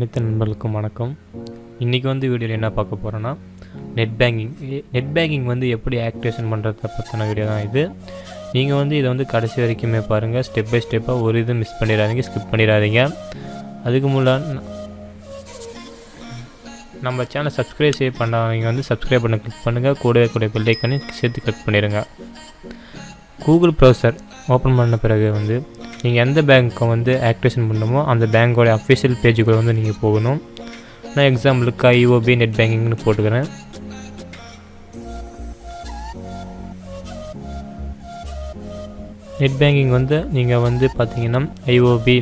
அனைத்து நண்பர்களுக்கும் வணக்கம். இன்றைக்கி வீடியோவில் என்ன பார்க்க போகிறோன்னா, நெட் பேங்கிங் எப்படி ஆக்டிவேஷன் பண்ணுறத பற்றின வீடியோ தான் இது. நீங்கள் இதை கடைசி வரைக்குமே பாருங்கள். ஸ்டெப் பை ஸ்டெப்பாக ஒரு இது மிஸ் பண்ணிடாதீங்க, ஸ்கிப் பண்ணிடாதீங்க. அதுக்கு முன்னாடி நம்ம சேனலை சப்ஸ்கிரைப் செய்ய பண்ணாதவங்க சப்ஸ்கிரைப் பண்ண கிளிக் பண்ணுங்கள். கூட பெல் ஐக்கானே சேர்த்து கிளிக் பண்ணிடுங்க. கூகுள் ப்ரௌசர் ஓப்பன் பண்ண பிறகு நீங்கள் எந்த பேங்க்கை ஆக்டிவேஷன் பண்ணணுமோ அந்த பேங்க்கோட அஃபிஷியல் பேஜுக்குள்ளே நீங்கள் போகணும். நான் எக்ஸாம்பிளுக்கு ஐஓபி நெட் பேங்கிங்னு போட்டுக்கிறேன். நெட் பேங்கிங் நீங்கள் பார்த்தீங்கன்னா ஐஓபி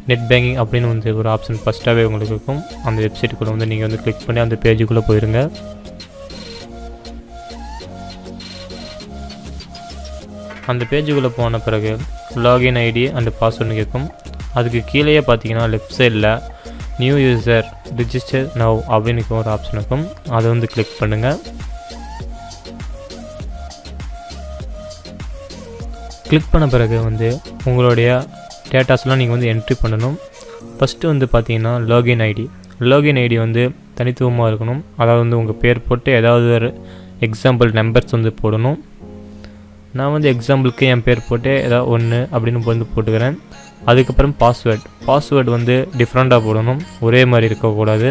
நெட் பேங்கிங் அப்படின்னு ஒரு ஆப்ஷன் ஃபஸ்ட்டாகவே உங்களுக்கு இருக்கும். அந்த வெப்சைட்டுக்குள்ளே நீங்கள் கிளிக் பண்ணி அந்த பேஜுக்குள்ளே போயிருங்க. அந்த பேஜுக்குள்ளே போன பிறகு லாகின் ஐடி அண்ட் பாஸ்வேர்டு கேட்கும். அதுக்கு கீழே பார்த்தீங்கன்னா லெஃப்ட் சைடில் நியூ யூசர் ரிஜிஸ்டர் நவ் அப்படின்னு ஒரு ஆப்ஷன் இருக்கும். அதை கிளிக் பண்ணுங்கள். கிளிக் பண்ண பிறகு உங்களுடைய டேட்டாஸ்லாம் நீங்கள் என்ட்ரி பண்ணணும். ஃபஸ்ட்டு பார்த்தீங்கன்னா லாகின் ஐடி தனித்துவமாக இருக்கணும். அதாவது உங்கள் பேர் போட்டு ஏதாவது ஒரு எக்ஸாம்பிள் நம்பர்ஸ் போடணும். நான் எக்ஸாம்பிளுக்கு என் பேர் போட்டு ஏதாவது 1 அப்படின்னு போட்டுக்கிறேன். அதுக்கப்புறம் பாஸ்வேர்டு டிஃப்ரெண்ட்டாக போடணும், ஒரே மாதிரி இருக்கக்கூடாது.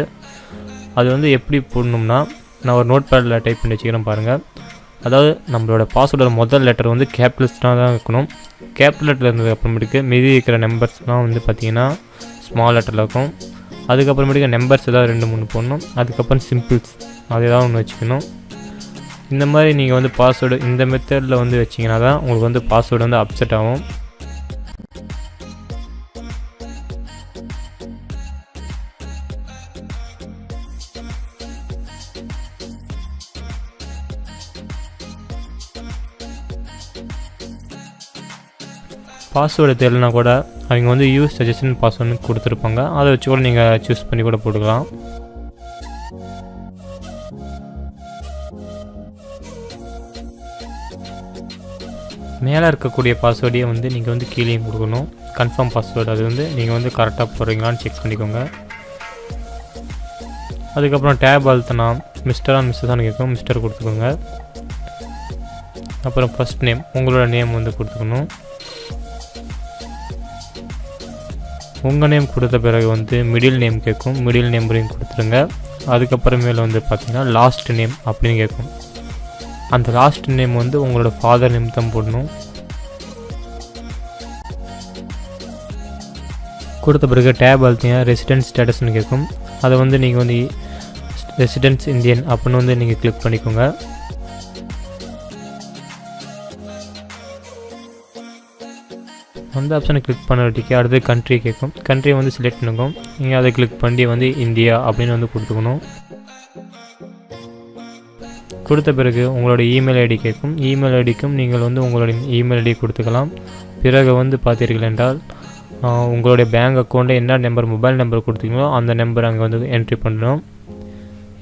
அது எப்படி போடணும்னா, நான் ஒரு நோட் பேடில் டைப் பண்ணி வச்சுக்கிறேன் பாருங்கள். அதாவது நம்மளோட பாஸ்வேர்டோட முதல் லெட்டர் கேபிட்டல்ஸ்னால் தான் இருக்கணும். கேபிட்டல் லெட்டர் இருந்தது அப்புறமேட்டுக்கு மீதி இருக்கிற நம்பர்ஸ்லாம் பார்த்தீங்கன்னா ஸ்மால் லெட்டரில் இருக்கும். அதுக்கப்புறமேட்டுக்கு நம்பர்ஸ் ஏதாவது 2-3 போடணும். அதுக்கப்புறம் சிம்பிள்ஸ் அது ஏதாவது ஒன்று வச்சுக்கணும். இந்த மாதிரி நீங்கள் பாஸ்வேர்டு இந்த மெத்தடில் வச்சிங்கன்னா தான் உங்களுக்கு பாஸ்வேர்டு அப்செட் ஆகும். பாஸ்வேர்டு தெரியலனா கூட அவங்க யூஸ் சஜஷன் பாஸ்வேர்டுன்னு கொடுத்துருப்பாங்க. அதை வச்சு கூட நீங்கள் சூஸ் பண்ணி கூட போட்டுக்கலாம். மேலே இருக்கக்கூடிய பாஸ்வேர்டையே நீங்கள் கீழேயும் கொடுக்கணும். கன்ஃபார்ம் பாஸ்வேர்டு அது நீங்கள் கரெக்டாக போடுறீங்களான்னு செக் பண்ணிக்கோங்க. அதுக்கப்புறம் டேப் அழுத்தினா மிஸ்டரா மிஸ்ஸஸானு கேட்கும். மிஸ்டர் கொடுத்துக்கோங்க. அப்புறம் ஃபஸ்ட் நேம் உங்களோட நேம் கொடுத்துக்கணும். உங்கள் நேம் கொடுத்த பிறகு மிடில் நேம் கேட்கும். மிடில் நேம்பரையும் கொடுத்துருங்க. அதுக்கப்புறமேல பார்த்தீங்கன்னா லாஸ்ட் நேம் அப்படின்னு கேட்கும். அந்த லாஸ்ட் நேம் உங்களோட ஃபாதர் நேம் தான் போடணும். கொடுத்த பிறகு டேப் அழுத்தினா ரெசிடென்ஸ் ஸ்டேட்டஸ்னு கேட்கும். அதை நீங்கள் ரெசிடென்ஸ் இந்தியன் அப்படின்னு நீங்கள் கிளிக் பண்ணிக்கோங்க. அந்த ஆப்ஷனை கிளிக் பண்ணுறதுக்கு அடுத்து கண்ட்ரி கேட்கும். கண்ட்ரியை செலக்ட் பண்ணிக்கும். நீங்கள் அதை கிளிக் பண்ணி இந்தியா அப்படின்னு கொடுத்துக்கணும். கொடுத்த பிறகு உங்களோட இமெயில் ஐடி கேட்கும். இமெயில் ஐடிக்கும் நீங்கள் உங்களுடைய இமெயில் ஐடி கொடுத்துக்கலாம். பிறகு பார்த்தீர்கள் என்றால் உங்களுடைய பேங்க் அக்கௌண்ட்டில் என்ன நம்பர் மொபைல் நம்பர் கொடுத்தீங்களோ அந்த நம்பர் அங்கே என்ட்ரி பண்ணணும்.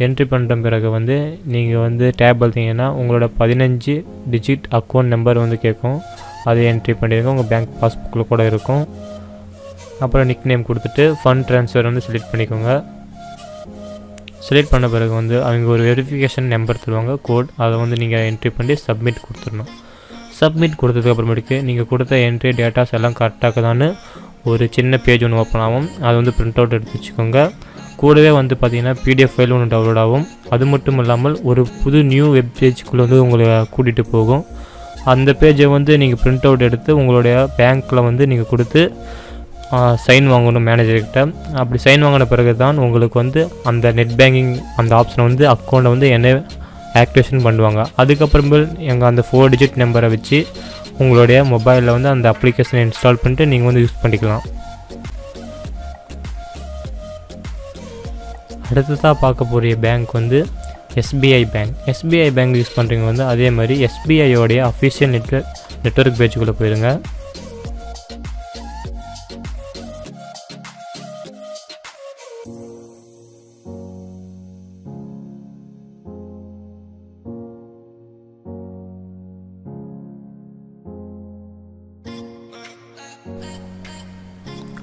என்ட்ரி பண்ணுற பிறகு நீங்கள் டேப் பார்த்தீங்கன்னா உங்களோட 15 டிஜிட் அக்கௌண்ட் நம்பர் கேட்கும். அதை என்ட்ரி பண்ணிடுங்க. உங்கள் பேங்க் பாஸ்புக்கில் கூட இருக்கும். அப்புறம் நிக் நேம் கொடுத்துட்டு ஃபண்ட் ட்ரான்ஸ்ஃபர் செலக்ட் பண்ணிக்கோங்க. செலக்ட் பண்ண பிறகு அவங்க ஒரு வெரிஃபிகேஷன் நம்பர் தருவாங்க, கோட். அதை நீங்கள் என்ட்ரி பண்ணி சப்மிட் கொடுத்துடணும். சப்மிட் கொடுத்ததுக்கப்புறமேட்டுக்கு நீங்கள் கொடுத்த என்ட்ரி டேட்டாஸ் எல்லாம் கரெக்டாக தான்னு ஒரு சின்ன பேஜ் ஒன்று ஓப்பன் ஆகும். அதை பிரிண்ட் அவுட் எடுத்து வச்சுக்கோங்க. கூடவே பார்த்தீங்கன்னா பிடிஎஃப் ஃபைல் ஒன்று டவுன்லோட் ஆகும். அது மட்டும் இல்லாமல் ஒரு புது நியூ வெப் பேஜுக்குள்ளே உங்களை கூட்டிகிட்டு போகும். அந்த பேஜை நீங்கள் பிரிண்ட் அவுட் எடுத்து உங்களுடைய பேங்க்கில் நீங்கள் கொடுத்து சைன் வாங்கணும் மேனேஜர்கிட்ட. அப்படி சைன் வாங்கின பிறகு தான் உங்களுக்கு அந்த நெட் பேங்கிங் அந்த ஆப்ஷனை அக்கௌண்ட்டை என்ன ஆக்டிவேஷன் பண்ணுவாங்க. அதுக்கப்புறமேல் எங்கள் அந்த 4 டிஜிட் நம்பரை வச்சு உங்களுடைய மொபைலில் அந்த அப்ளிகேஷனை இன்ஸ்டால் பண்ணிட்டு நீங்கள் யூஸ் பண்ணிக்கலாம். அடுத்ததாக பார்க்க போகிற bank SBI bank. SBI bank use பண்ணுறீங்க அதே மாதிரி SBIயோடைய அஃபிஷியல் நெட்வொர்க் பேஜுக்குள்ளே போயிருங்க.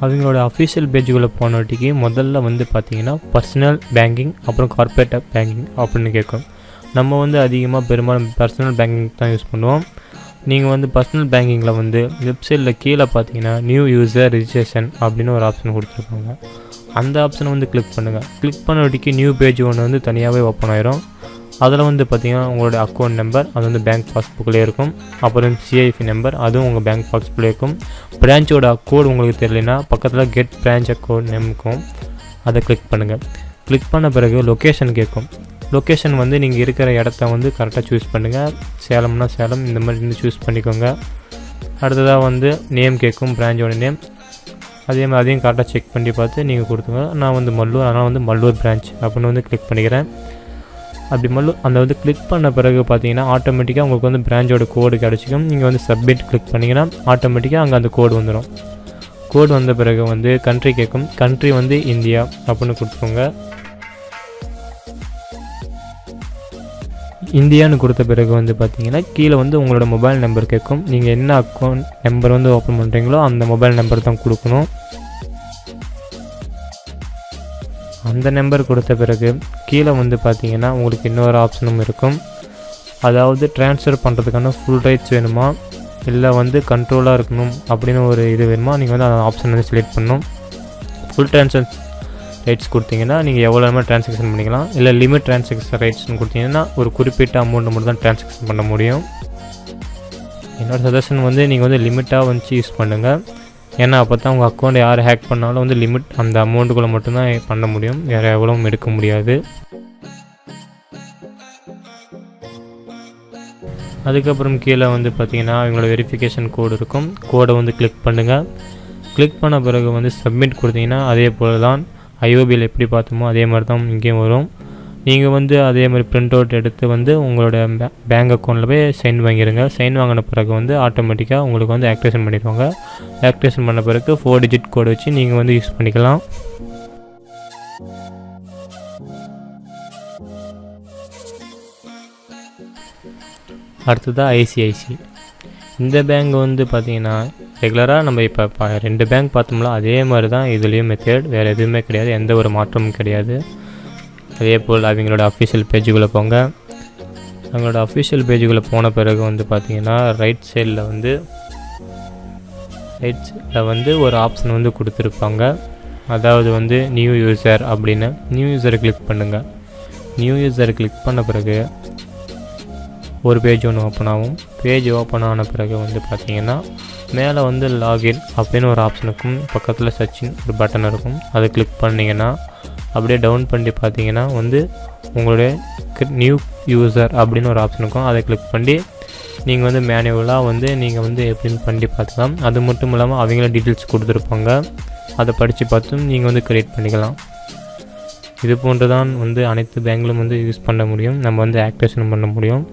அவங்களோட அஃபிஷியல் பேஜுக்குள்ளே போனவாட்டிக்கு முதல்ல வந்து பார்த்திங்கன்னா பர்சனல் பேங்கிங் அப்புறம் கார்ப்பரேட் பேங்கிங் அப்படின்னு கேட்கும். நம்ம வந்து அதிகமாக பெரும்பாலும் பர்சனல் பேங்கிங் தான் யூஸ் பண்ணுவோம். நீங்கள் வந்து பர்சனல் பேங்கிங்கில் வந்து வெப்சைட்டில் கீழே பார்த்தீங்கன்னா நியூ யூசர் ரிஜிஸ்ட்ரேஷன் அப்படின்னு ஒரு ஆப்ஷன் கொடுத்துருப்பாங்க. அந்த ஆப்ஷனை வந்து கிளிக் பண்ணுங்கள். கிளிக் பண்ணவாட்டிக்கு நியூ பேஜ் ஒன்று வந்து தனியாகவே ஓப்பன் ஆயிரும். அதில் வந்து பார்த்திங்கன்னா உங்களோட அக்கௌண்ட் நம்பர் அது வந்து பேங்க் பாஸ்புக்கில் இருக்கும். அப்புறம் சிஐஎஃப் நம்பர் அதுவும் உங்கள் பேங்க் பாஸ்புக்கில் இருக்கும். பிரான்ச்சோட கோடு உங்களுக்கு தெரியலனா பக்கத்தில் கெட் பிரான்ச் அக்கௌண்ட் நேமுக்கும் அதை கிளிக் பண்ணுங்கள். கிளிக் பண்ண பிறகு லொக்கேஷன் கேட்கும். லொக்கேஷன் வந்து நீங்கள் இருக்கிற இடத்த வந்து கரெக்டாக சூஸ் பண்ணுங்கள். சேலம்னா சேலம் இந்த மாதிரி இருந்து சூஸ் பண்ணிக்கோங்க. அடுத்ததாக வந்து நேம் கேட்கும், பிரான்ச்சோட நேம். அதே மாதிரி அதையும் கரெக்டாக செக் பண்ணி பார்த்து நீங்கள் கொடுத்துங்க. நான் வந்து மல்லூர், அதனால் வந்து மல்லூர் பிரான்ச் அப்படின்னு வந்து கிளிக் பண்ணிக்கிறேன். அப்படி அந்த வந்து கிளிக் பண்ண பிறகு பார்த்தீங்கன்னா ஆட்டோமேட்டிக்காக உங்களுக்கு வந்து பிரான்ச்சோட கோடு கிடச்சிக்கும். நீங்கள் வந்து சப்மிட் கிளிக் பண்ணிங்கன்னா ஆட்டோமேட்டிக்காக அங்கே அந்த கோடு வந்துடும். கோடு வந்த பிறகு வந்து கண்ட்ரி கேட்கும். கண்ட்ரி வந்து இந்தியா அப்படின்னு கொடுத்துக்கோங்க. இந்தியான்னு கொடுத்த பிறகு வந்து பார்த்தீங்கன்னா கீழே வந்து உங்களோட மொபைல் நம்பர் கேட்கும். நீங்கள் என்ன அக்கௌண்ட் நம்பர் வந்து ஓப்பன் பண்ணுறீங்களோ அந்த மொபைல் நம்பர் தான் கொடுக்கணும். அந்த நம்பர் கொடுத்த பிறகு கீழே வந்து பார்த்தீங்கன்னா உங்களுக்கு இன்னொரு ஆப்ஷனும் இருக்கும். அதாவது ட்ரான்ஸ்ஃபர் பண்ணுறதுக்கான ஃபுல் ரைட்ஸ் வேணுமா இல்லை வந்து கண்ட்ரோலாக இருக்கணும் அப்படின்னு ஒரு இது வேணுமா, நீங்கள் வந்து அந்த ஆப்ஷன் வந்து செலக்ட் பண்ணணும். ஃபுல் ட்ரான்ஸ்ஃபர் ரைட்ஸ் கொடுத்தீங்கன்னா நீங்கள் எவ்வளோ நேரமாக ட்ரான்சாக்ஷன் பண்ணிக்கலாம். இல்லை லிமிட் ட்ரான்சாக்ஷன் ரைட்ஸ்னு கொடுத்தீங்கன்னா ஒரு குறிப்பிட்ட அமௌண்ட்டை மட்டும் தான் ட்ரான்சாக்ஷன் பண்ண முடியும். என்னோடய சஜஷன் வந்து நீங்கள் வந்து லிமிட்டாக வந்து யூஸ் பண்ணுங்கள். ஏன்னா அப்போ தான் உங்கள் அக்கௌண்ட் யார் ஹேக் பண்ணாலும் வந்து லிமிட் அந்த அமௌண்ட்டுக்குள்ளே மட்டும்தான் பண்ண முடியும், வேறு எவ்வளவும் எடுக்க முடியாது. அதுக்கப்புறம் கீழே வந்து பார்த்திங்கன்னா அவங்களோட வெரிஃபிகேஷன் கோடு இருக்கும். கோடை வந்து கிளிக் பண்ணுங்கள். கிளிக் பண்ண பிறகு வந்து சப்மிட் கொடுத்தீங்கன்னா அதே போல் தான் ஐஓபியில் எப்படி பார்த்தோமோ அதே மாதிரி தான் இங்கேயும் வரும். நீங்கள் வந்து அதே மாதிரி பிரிண்ட் அவுட் எடுத்து வந்து உங்களோட பேங்க் அக்கௌண்ட்டில் போய் சைன் வாங்கிடுங்க. சைன் வாங்கின பிறகு வந்து ஆட்டோமேட்டிக்காக உங்களுக்கு வந்து ஆக்டிவேஷன் பண்ணிடுவாங்க. ஆக்டிவேஷன் பண்ண பிறகு 4 டிஜிட் கோடு வச்சு நீங்கள் வந்து யூஸ் பண்ணிக்கலாம். அடுத்ததாக ஐசிஐசி. இந்த பேங்க் வந்து பார்த்திங்கன்னா ரெகுலராக நம்ம இப்போ 2 பேங்க் பார்த்தோம்ல அதே மாதிரி தான் இதுலேயும் மெத்தட், வேறு எதுவுமே கிடையாது, எந்த ஒரு மாற்றமும் கிடையாது. அதே போல் அவங்களோட அஃபிஷியல் பேஜுக்குள்ளே போங்க. அவங்களோட அஃபிஷியல் பேஜுக்குள்ளே போன பிறகு வந்து பார்த்திங்கன்னா ரைட் சைடில் வந்து ஒரு ஆப்ஷன் வந்து கொடுத்துருப்பாங்க. அதாவது வந்து நியூ யூசர் அப்படின்னு. நியூ யூசரை கிளிக் பண்ணுங்கள். நியூ யூசரை கிளிக் பண்ண பிறகு ஒரு பேஜ் ஒன்று ஓப்பன் ஆகும். பேஜ் ஓப்பன் ஆன பிறகு வந்து பார்த்திங்கன்னா மேலே வந்து லாகின் அப்படின்னு ஒரு ஆப்ஷன் இருக்கும். பக்கத்தில் சர்ச்சின் ஒரு பட்டன் இருக்கும். அதை கிளிக் பண்ணிங்கன்னா அப்படியே டவுன் பண்ணி பார்த்தீங்கன்னா வந்து உங்களுடைய நியூ யூசர் அப்படின்னு ஒரு ஆப்ஷன் இருக்கும். அதை கிளிக் பண்ணி நீங்கள் வந்து மேனுவலாக வந்து நீங்கள் வந்து எப்படின்னு பண்ணி பார்த்துக்கலாம். அது மட்டும் இல்லாமல் அவங்கள டீட்டெயில்ஸ் கொடுத்துருப்பாங்க. அதை படித்து பார்த்தும் நீங்கள் வந்து கிரியேட் பண்ணிக்கலாம். இது போன்று தான் வந்து அனைத்து பேங்க்லும் வந்து யூஸ் பண்ண முடியும், நம்ம வந்து ஆக்டிவேஷன் பண்ண முடியும்.